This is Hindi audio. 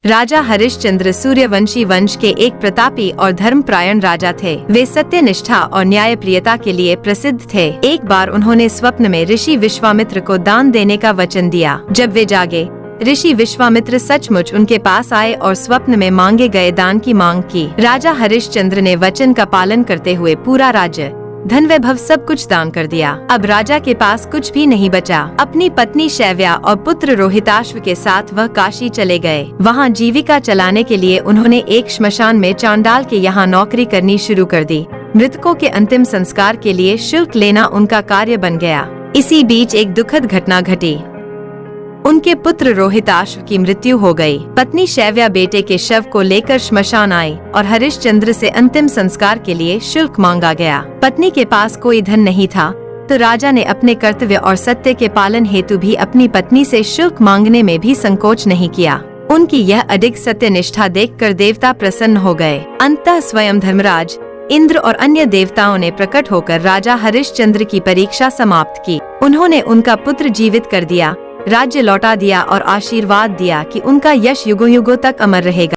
राजा हरिश्चंद्र सूर्यवंशी वंश के एक प्रतापी और धर्मपरायण राजा थे। वे सत्यनिष्ठा और न्यायप्रियता के लिए प्रसिद्ध थे। एक बार उन्होंने स्वप्न में ऋषि विश्वामित्र को दान देने का वचन दिया। जब वे जागे, ऋषि विश्वामित्र सचमुच उनके पास आए और स्वप्न में मांगे गए दान की मांग की। राजा हरिश्चंद्र ने वचन का पालन करते हुए पूरा राज्य, धन वैभव सब कुछ दान कर दिया। अब राजा के पास कुछ भी नहीं बचा। अपनी पत्नी शैव्या और पुत्र रोहिताश्व के साथ वह काशी चले गए। वहाँ जीविका चलाने के लिए उन्होंने एक श्मशान में चांडाल के यहाँ नौकरी करनी शुरू कर दी। मृतकों के अंतिम संस्कार के लिए शुल्क लेना उनका कार्य बन गया। इसी बीच एक दुखद घटना घटी। उनके पुत्र रोहिताश्व की मृत्यु हो गई। पत्नी शैव्या बेटे के शव को लेकर श्मशान आई और हरिश्चंद्र से अंतिम संस्कार के लिए शुल्क मांगा गया। पत्नी के पास कोई धन नहीं था, तो राजा ने अपने कर्तव्य और सत्य के पालन हेतु भी अपनी पत्नी से शुल्क मांगने में भी संकोच नहीं किया। उनकी यह अडिग सत्यनिष्ठा देखकर देवता प्रसन्न हो गए। अंततः स्वयं धर्मराज, इंद्र और अन्य देवताओं ने प्रकट होकर राजा हरिश्चंद्र की परीक्षा समाप्त की। उन्होंने उनका पुत्र जीवित कर दिया, राज्य लौटा दिया और आशीर्वाद दिया कि उनका यश युगों युगों तक अमर रहेगा।